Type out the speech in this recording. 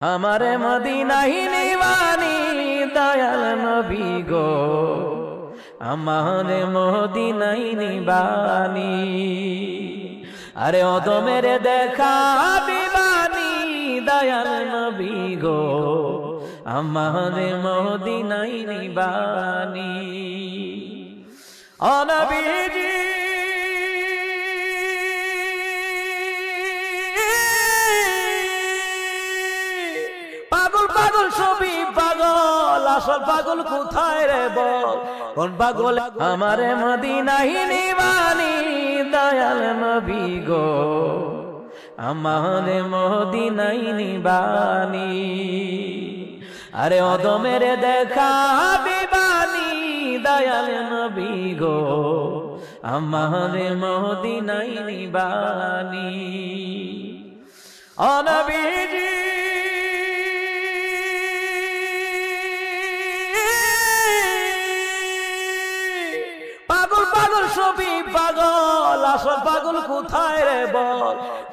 আমারে মদিনায় নিবানি দয়াল নবী গো, আমারে মদিনায় নিবানি। আরে অদমের দেখা দিবানি দয়াল নবী গো, আমারে মদিনায় নিবানি। ও নবীজি পাগল পাগল সবই পাগল, আসল পাগল কোথায় রে বল? কোন পাগল আমারে মদিনায় নিবানি দয়াল নবী গো, আমারে মদিনায় নিবানি। আরে অদমের দেখা দিবানি দয়াল নবী গো, আমারে মদিনায় নিবানি। ও নবীজি পাগল পাগল সবই পাগল, আসল পাগল কোথায় রে বল?